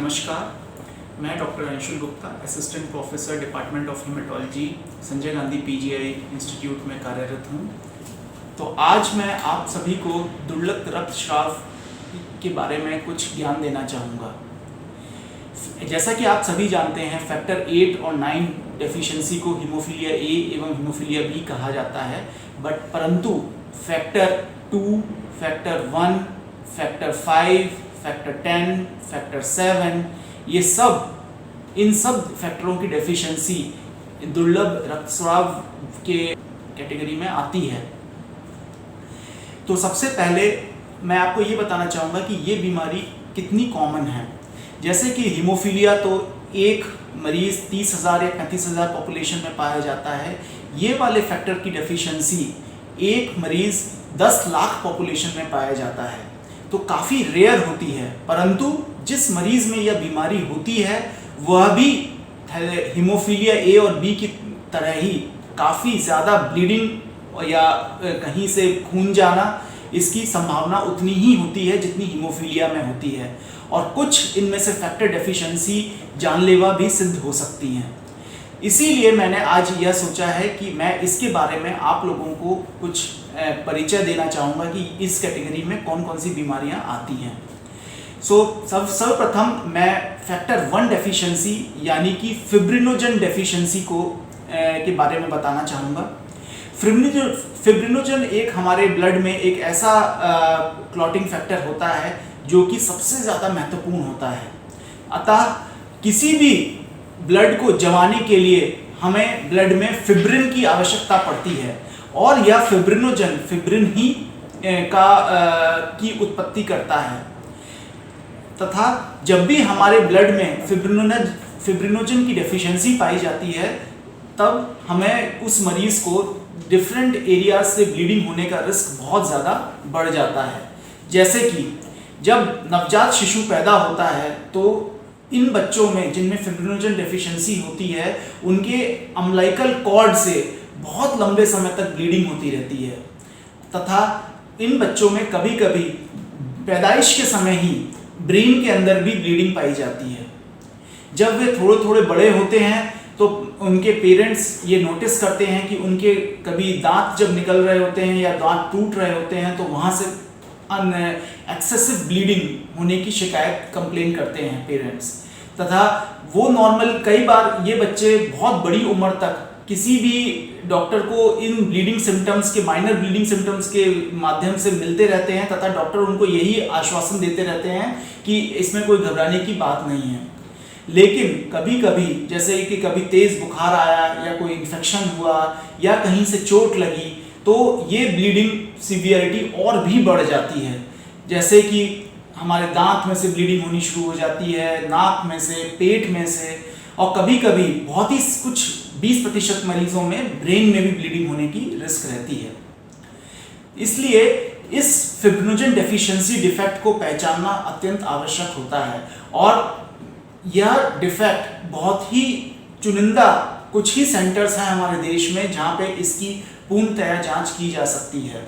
नमस्कार, मैं doctor Anshul Gupta, assistant professor department of haematology, Sanjay Gandhi PGI institute में कार्यरत हूँ। तो आज मैं आप सभी को दुर्लभ रक्तस्राव के बारे में कुछ ज्ञान देना चाहूँगा। जैसा कि आप सभी जानते हैं, फैक्टर 8 और 9 डेफिशिएंसी को हीमोफीलिया ए एवं हीमोफीलिया बी कहा जाता है, परंतु factor 2, factor 1, factor 5, factor 10, factor 7, इन सब फैक्टरों की डेफिशिएंसी दुर्लभ रक्तस्राव के कैटेगरी में आती है। तो सबसे पहले मैं आपको ये बताना चाहूँगा कि ये बीमारी कितनी कॉमन है। जैसे कि हीमोफीलिया तो एक मरीज़ 30,000 या 35,000 पॉपुलेशन में पाया जाता है। ये वाले फैक्टर की डेफिशिएंसी एक मरीज़ 10 लाख पॉपुलेशन में पाया जाता है, तो काफ़ी रेयर होती है। परंतु जिस मरीज़ में यह बीमारी होती है वह भी हीमोफीलिया ए और बी की तरह ही काफ़ी ज़्यादा ब्लीडिंग या कहीं से खून जाना, इसकी संभावना उतनी ही होती है जितनी हीमोफीलिया में होती है। और कुछ इनमें से फैक्टर डेफिशिएंसी जानलेवा भी सिद्ध हो सकती हैं। इसीलिए मैंने आज यह सोचा है कि मैं इसके बारे में आप लोगों को कुछ परिचय देना चाहूँगा कि इस कैटेगरी में कौन कौन सी बीमारियाँ आती हैं। सर्वप्रथम मैं फैक्टर 1 डेफिशिएंसी यानी कि फिब्रिनोजन डेफिशिएंसी के बारे में बताना चाहूँगा। फिब्रिनोजन एक हमारे ब्लड में एक ऐसा क्लॉटिंग फैक्टर होता है जो कि सबसे ज़्यादा महत्वपूर्ण होता है। अतः किसी भी ब्लड को जमाने के लिए हमें ब्लड में फिब्रिन की आवश्यकता पड़ती है, और यह फिब्रिन ही की उत्पत्ति करता है। तथा जब भी हमारे ब्लड में फिब्रिनोजन की डेफिशिएंसी पाई जाती है, तब हमें उस मरीज़ को डिफरेंट एरियाज से ब्लीडिंग होने का रिस्क बहुत ज़्यादा बढ़ जाता है। जैसे कि जब नवजात शिशु पैदा होता है तो इन बच्चों में जिनमें फिब्रिनोजन डेफिशिएंसी होती है, उनके अम्बिलिकल कॉर्ड से बहुत लंबे समय तक ब्लीडिंग होती रहती है। तथा इन बच्चों में कभी कभी पैदाइश के समय ही ब्रेन के अंदर भी ब्लीडिंग पाई जाती है। जब वे थोड़े थोड़े बड़े होते हैं तो उनके पेरेंट्स ये नोटिस करते हैं कि उनके कभी दांत जब निकल रहे होते हैं या दांत टूट रहे होते हैं तो वहाँ से एक्सेसिव ब्लीडिंग होने की शिकायत कंप्लेन करते हैं पेरेंट्स। तथा वो नॉर्मल कई बार ये बच्चे बहुत बड़ी उम्र तक किसी भी डॉक्टर को इन ब्लीडिंग सिम्टम्स के माइनर ब्लीडिंग सिम्टम्स के माध्यम से मिलते रहते हैं, तथा डॉक्टर उनको यही आश्वासन देते रहते हैं कि इसमें कोई घबराने की बात नहीं है। लेकिन कभी कभी जैसे कि कभी तेज़ बुखार आया या कोई इन्फेक्शन हुआ या कहीं से चोट लगी तो ये ब्लीडिंग सीवियरिटी और भी बढ़ जाती है। जैसे कि हमारे दांत में से ब्लीडिंग होनी शुरू हो जाती है, नाक में से, पेट में से, और कभी कभी बहुत ही कुछ 20% मरीजों में ब्रेन में भी ब्लीडिंग होने की रिस्क रहती है। इसलिए इस फिब्रिनोजन डेफिशिएंसी डिफेक्ट को पहचानना अत्यंत आवश्यक होता है, और यह डिफेक्ट बहुत ही चुनिंदा कुछ ही सेंटर्स हैं हमारे देश में जहाँ पे इसकी पूर्णतया जांच की जा सकती है।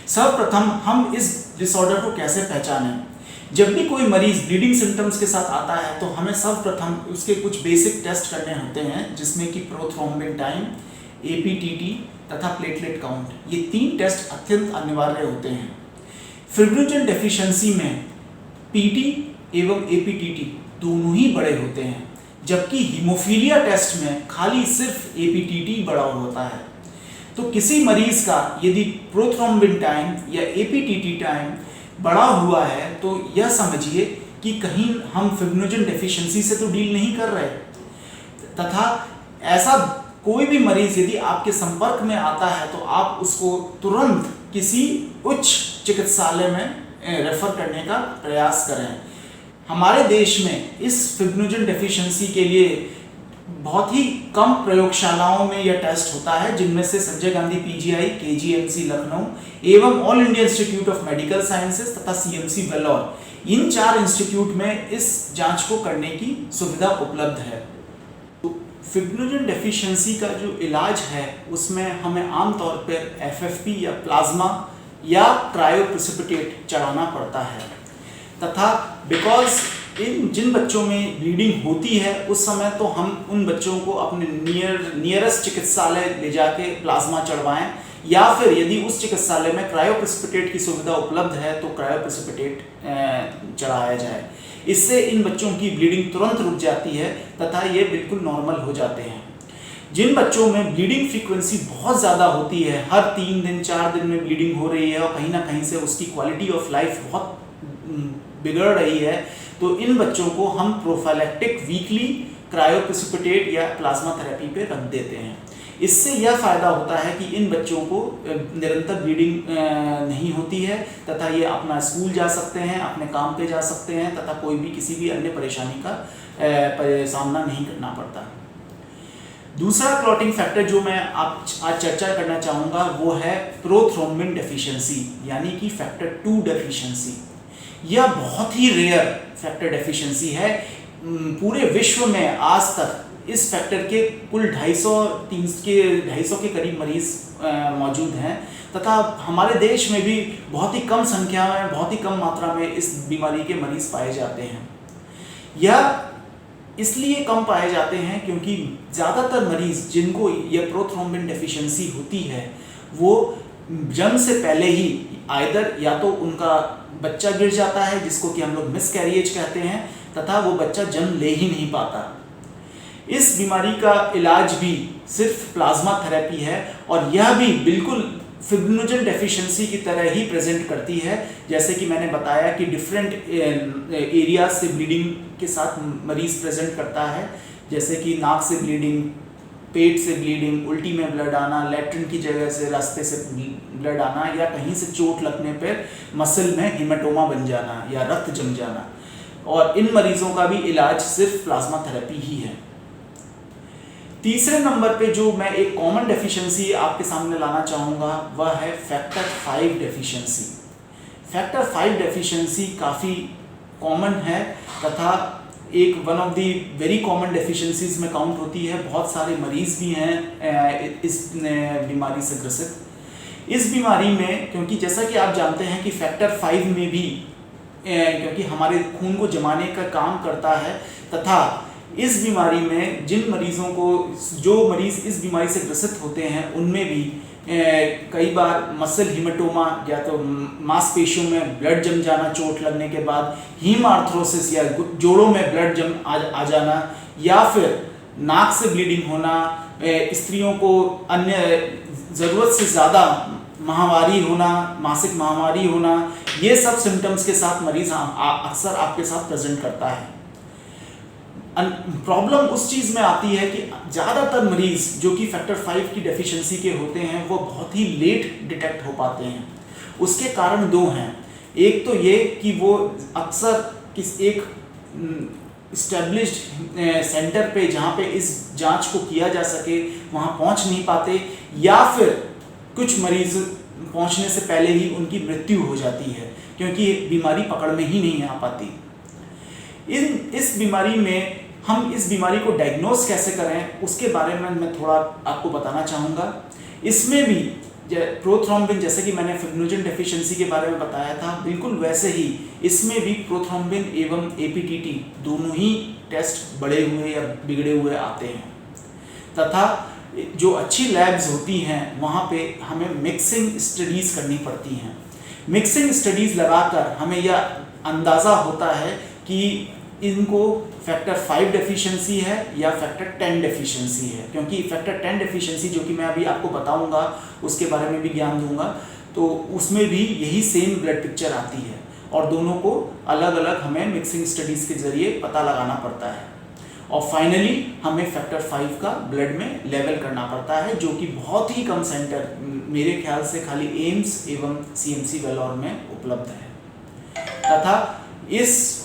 सर्वप्रथम हम इस डिसऑर्डर को कैसे पहचानें। जब भी कोई मरीज ब्लीडिंग सिम्टम्स के साथ आता है तो हमें सर्वप्रथम उसके कुछ बेसिक टेस्ट करने होते हैं, जिसमें कि प्रोथ्रोम्बिन टाइम, एपीटीटी तथा प्लेटलेट काउंट। ये 3 टेस्ट अत्यंत अनिवार्य होते हैं। फिब्रिनोजन डेफिशिएंसी में पीटी एवं एपीटीटी दोनों ही बड़े होते हैं, जबकि हीमोफीलिया टेस्ट में खाली सिर्फ एपीटीटी बड़ा होता है। तो किसी मरीज का यदि प्रोथ्रोम्बिन टाइम या एपीटीटी टाइम बड़ा हुआ है तो यह समझिए कि कहीं हम फिब्रिनोजन डेफिशिएंसी से तो डील नहीं कर रहे। तथा ऐसा कोई भी मरीज यदि आपके संपर्क में आता है तो आप उसको तुरंत किसी उच्च चिकित्सालय में रेफर करने का प्रयास करें। हमारे देश में इस फिब्रिनोजन डेफिशिएंसी के लिए बहुत ही कम प्रयोगशालाओं में यह टेस्ट होता है, जिनमें से संजय गांधी पीजीआई, केजीएमसी लखनऊ एवं all India institute of medical sciences तथा सीएमसी वेल्लोर, इन 4 इंस्टीट्यूट में इस जांच को करने की सुविधा उपलब्ध है। तो फिब्रिनोजन डेफिशिएंसी का जो इलाज है उसमें हमें आमतौर पर एफएफपी या प्लाज्मा या क्रायोप्रेसिपिटेट चढ़ाना पड़ता है। तथा बिकॉज जिन बच्चों में ब्लीडिंग होती है उस समय तो हम उन बच्चों को अपने नियरेस्ट चिकित्सालय ले जाके प्लाज्मा चढ़वाएं, या फिर यदि उस चिकित्सालय में क्रायोप्रेसिपिटेट की सुविधा उपलब्ध है तो क्रायोप्रेसिपिटेट चढ़ाया जाए। इससे इन बच्चों की ब्लीडिंग तुरंत रुक जाती है तथा ये बिल्कुल नॉर्मल हो जाते हैं। जिन बच्चों में ब्लीडिंग फ्रीक्वेंसी बहुत ज़्यादा होती है, हर 3 दिन 4 दिन में ब्लीडिंग हो रही है और कहीं ना कहीं से उसकी क्वालिटी ऑफ लाइफ बहुत बिगड़ रही है, तो इन बच्चों को हम प्रोफाइलैक्टिक वीकली क्रायोप्रेसिपिटेट या प्लाज्मा थेरेपी पे रख देते हैं। इससे यह फ़ायदा होता है कि इन बच्चों को निरंतर ब्लीडिंग नहीं होती है तथा ये अपना स्कूल जा सकते हैं, अपने काम पे जा सकते हैं तथा कोई भी किसी भी अन्य परेशानी का सामना नहीं करना पड़ता। दूसरा क्लॉटिंग फैक्टर जो मैं आज चर्चा करना चाहूँगा वो है प्रोथ्रोम्बिन डेफिशिएंसी, यानी कि फैक्टर 2 डेफिशिएंसी। यह बहुत ही रेयर फैक्टर डेफिशिएंसी है। पूरे विश्व में आज तक इस फैक्टर के कुल 250 के करीब मरीज मौजूद हैं तथा हमारे देश में भी बहुत ही कम संख्या में, बहुत ही कम मात्रा में इस बीमारी के मरीज पाए जाते हैं। यह इसलिए कम पाए जाते हैं क्योंकि ज़्यादातर मरीज जिनको यह प्रोथ्रोम्बिन डेफिशिएंसी होती है वो जन्म से पहले ही आइदर या तो उनका बच्चा गिर जाता है जिसको कि हम लोग मिसकैरिएज कहते हैं तथा वो बच्चा जन्म ले ही नहीं पाता। इस बीमारी का इलाज भी सिर्फ प्लाज्मा थेरेपी है और यह भी बिल्कुल फिब्रिनोजन डेफिशिएंसी की तरह ही प्रेजेंट करती है। जैसे कि मैंने बताया कि डिफरेंट एरिया से ब्लीडिंग के साथ मरीज प्रेजेंट करता है, जैसे कि नाक से ब्लीडिंग, पेट से ब्लीडिंग, उल्टी में ब्लड आना, लैट्रिन की जगह से रास्ते से ब्लड आना, या कहीं से चोट लगने पर मसल में हेमाटोमा बन जाना या रक्त जम जाना। और इन मरीजों का भी इलाज सिर्फ प्लाज्मा थेरेपी ही है। तीसरे नंबर पे जो मैं एक कॉमन डेफिशिएंसी आपके सामने लाना चाहूँगा वह है फैक्टर 5 डेफिशिएंसी। फैक्टर 5 डेफिशिएंसी काफ़ी कॉमन है तथा एक one of the very common deficiencies में काउंट होती है। बहुत सारे मरीज भी हैं इस बीमारी से ग्रसित। इस बीमारी में क्योंकि जैसा कि आप जानते हैं कि फैक्टर 5 में भी क्योंकि हमारे खून को जमाने का काम करता है तथा इस बीमारी में जिन मरीजों को, जो मरीज इस बीमारी से ग्रसित होते हैं उनमें भी कई बार मसल हीमेटोमा या तो मांसपेशियों में ब्लड जम जाना चोट लगने के बाद, हीम आर्थरोसिस या जोड़ों में ब्लड जम आ जाना, या फिर नाक से ब्लीडिंग होना, स्त्रियों को अन्य ज़रूरत से ज़्यादा माहवारी होना, मासिक माहवारी होना, ये सब सिम्टम्स के साथ मरीज अक्सर आपके साथ प्रेजेंट करता है। प्रॉब्लम उस चीज़ में आती है कि ज़्यादातर मरीज जो कि फैक्टर 5 की डेफिशिएंसी के होते हैं वो बहुत ही लेट डिटेक्ट हो पाते हैं। उसके कारण 2 हैं। एक तो ये कि वो अक्सर एक इस्टेब्लिश्ड सेंटर पे जहाँ पे इस जांच को किया जा सके वहाँ पहुँच नहीं पाते, या फिर कुछ मरीज पहुँचने से पहले ही उनकी मृत्यु हो जाती है क्योंकि बीमारी पकड़ में ही नहीं आ पाती। इस बीमारी में हम इस बीमारी को डायग्नोस कैसे करें उसके बारे में मैं थोड़ा आपको बताना चाहूँगा। इसमें भी प्रोथ्रोम्बिन, जैसे कि मैंने फिब्रिनोजन डेफिशिएंसी के बारे में बताया था, बिल्कुल वैसे ही इसमें भी प्रोथ्रोम्बिन एवं एपीटीटी दोनों ही टेस्ट बढ़े हुए या बिगड़े हुए आते हैं तथा जो अच्छी लैब्स होती हैं वहाँ पे हमें मिक्सिंग स्टडीज़ करनी पड़ती हैं। मिक्सिंग स्टडीज़ लगाकर हमें यह अंदाज़ा होता है कि इनको फैक्टर 5 डेफिशिएंसी है या फैक्टर 10 डेफिशिएंसी है, क्योंकि फैक्टर 10 डेफिशिएंसी जो कि मैं अभी आपको बताऊंगा उसके बारे में भी ज्ञान दूंगा, तो उसमें भी यही सेम ब्लड पिक्चर आती है और दोनों को अलग अलग हमें मिक्सिंग स्टडीज़ के ज़रिए पता लगाना पड़ता है और फाइनली हमें फैक्टर 5 का ब्लड में लेवल करना पड़ता है, जो कि बहुत ही कम सेंटर, मेरे ख्याल से खाली एम्स एवं CMC वेलोर में उपलब्ध है। तथा इस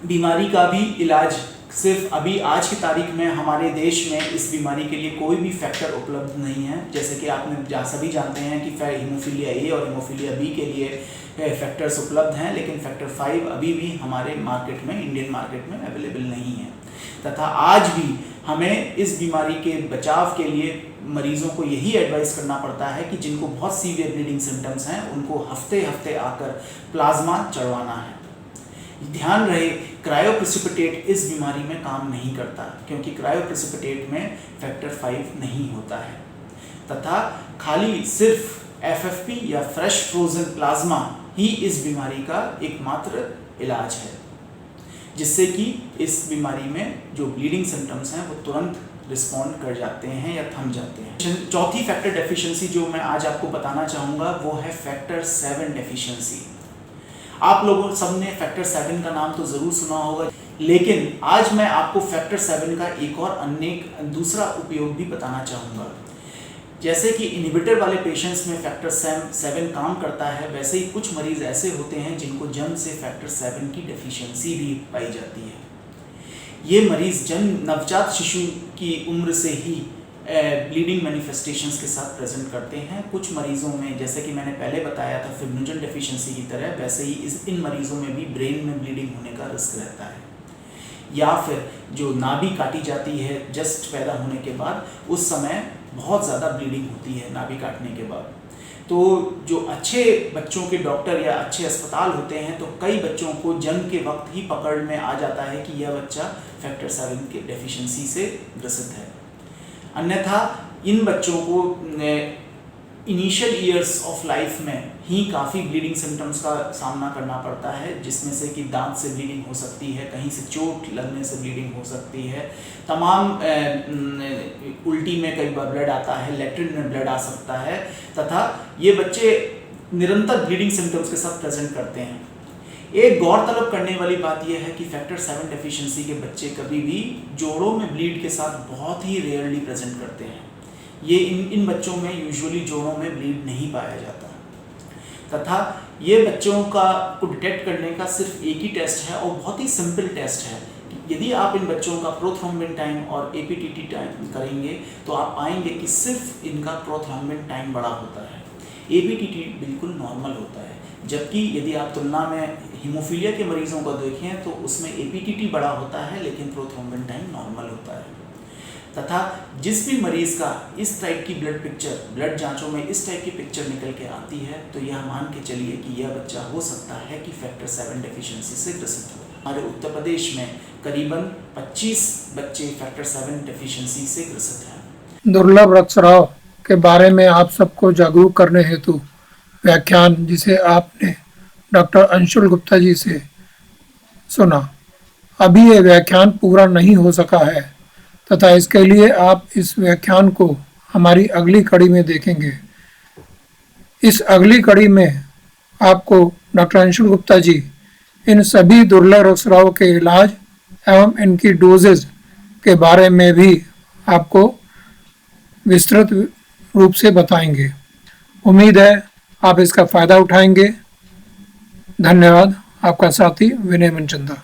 बीमारी का भी इलाज सिर्फ अभी आज की तारीख में हमारे देश में इस बीमारी के लिए कोई भी फैक्टर उपलब्ध नहीं है। जैसे कि आपने सभी जानते हैं कि हीमोफीलिया ए और हीमोफीलिया बी के लिए फैक्टर्स उपलब्ध हैं, लेकिन फैक्टर 5 अभी भी हमारे मार्केट में, इंडियन मार्केट में अवेलेबल नहीं है। तथा आज भी हमें इस बीमारी के बचाव के लिए मरीजों को यही एडवाइस करना पड़ता है कि जिनको बहुत सीवियर ब्लीडिंग सिम्टम्स हैं उनको हफ्ते हफ्ते आकर प्लाज्मा चढ़वाना है। ध्यान रहे, क्रायोप्रेसिपिटेट इस बीमारी में काम नहीं करता, क्योंकि क्रायोप्रेसिपिटेट में फैक्टर 5 नहीं होता है, तथा खाली सिर्फ FFP या फ्रेश फ्रोजन प्लाज्मा ही इस बीमारी का एकमात्र इलाज है, जिससे कि इस बीमारी में जो ब्लीडिंग सिम्टम्स हैं वो तुरंत रिस्पॉन्ड कर जाते हैं या थम जाते हैं। चौथी फैक्टर डेफिशिएंसी जो मैं आज आपको बताना चाहूँगा वो है फैक्टर 7 डेफिशिएंसी। आप लोगों सब ने फैक्टर 7 का नाम तो ज़रूर सुना होगा, लेकिन आज मैं आपको फैक्टर 7 का एक और दूसरा उपयोग भी बताना चाहूँगा। जैसे कि इनहिबिटर वाले पेशेंट्स में फैक्टर 7 काम करता है, वैसे ही कुछ मरीज़ ऐसे होते हैं जिनको जन्म से फैक्टर 7 की डेफिशिएंसी भी पाई जाती है। ये मरीज़ नवजात शिशु की उम्र से ही ब्लीडिंग मैनिफेस्टेशंस के साथ प्रेजेंट करते हैं। कुछ मरीज़ों में, जैसे कि मैंने पहले बताया था फिब्रिनोजन डेफिशिएंसी की तरह, वैसे ही इन मरीज़ों में भी ब्रेन में ब्लीडिंग होने का रिस्क रहता है। या फिर जो नाभि काटी जाती है जस्ट पैदा होने के बाद, उस समय बहुत ज़्यादा ब्लीडिंग होती है नाभि काटने के बाद। तो जो अच्छे बच्चों के डॉक्टर या अच्छे अस्पताल होते हैं, तो कई बच्चों को जन्म के वक्त ही पकड़ में आ जाता है कि यह बच्चा फैक्टर 7 के डेफिशिएंसी से ग्रसित है। अन्यथा इन बच्चों को इनिशियल ईयर्स ऑफ लाइफ में ही काफ़ी ब्लीडिंग सिम्टम्स का सामना करना पड़ता है, जिसमें से कि दांत से ब्लीडिंग हो सकती है, कहीं से चोट लगने से ब्लीडिंग हो सकती है, तमाम उल्टी में कई बार ब्लड आता है, लैट्रिन में ब्लड आ सकता है, तथा ये बच्चे निरंतर ब्लीडिंग सिम्टम्स के साथ प्रेजेंट करते हैं। एक गौरतलब करने वाली बात यह है कि फैक्टर 7 डेफिशिएंसी के बच्चे कभी भी जोड़ों में ब्लीड के साथ बहुत ही रेयरली प्रेजेंट करते हैं। ये इन बच्चों में यूजुअली जोड़ों में ब्लीड नहीं पाया जाता, तथा ये बच्चों को डिटेक्ट करने का सिर्फ एक ही टेस्ट है और बहुत ही सिंपल टेस्ट है। यदि आप इन बच्चों का प्रोथ्रोम्बिन टाइम और APTT टाइम करेंगे तो आप पाएंगे कि सिर्फ इनका प्रोथ्रोम्बिन टाइम बड़ा होता है, APTT बिल्कुल नॉर्मल होता है। जबकि यदि आप तुलना में हीमोफीलिया के मरीजों को देखें तो उसमें APTT बड़ा होता है लेकिन प्रोथ्रोम्बिन टाइम नॉर्मल होता है। तथा जिस भी मरीज़ का इस टाइप की ब्लड जांचों में इस टाइप की पिक्चर निकल के आती है, तो यह मान के चलिए कि यह बच्चा हो सकता है कि फैक्टर 7 डेफिशिएंसी से ग्रसित हो। हमारे उत्तर प्रदेश में करीबन 25 बच्चे फैक्टर 7 डेफिशिएंसी से ग्रसित हैं। दुर्लभ रक्तस्राव के बारे में आप सबको जागरूक करने हेतु व्याख्यान, जिसे आपने डॉक्टर अंशुल गुप्ता जी से सुना, अभी ये व्याख्यान पूरा नहीं हो सका है, तथा इसके लिए आप इस व्याख्यान को हमारी अगली कड़ी में देखेंगे। इस अगली कड़ी में आपको डॉक्टर अंशुल गुप्ता जी इन सभी दुर्लभ रक्तस्राव के इलाज एवं इनकी डोजेज के बारे में भी आपको विस्तृत रूप से बताएंगे। उम्मीद है आप इसका फ़ायदा उठाएंगे। धन्यवाद। आपका साथी विनय मनचंदा।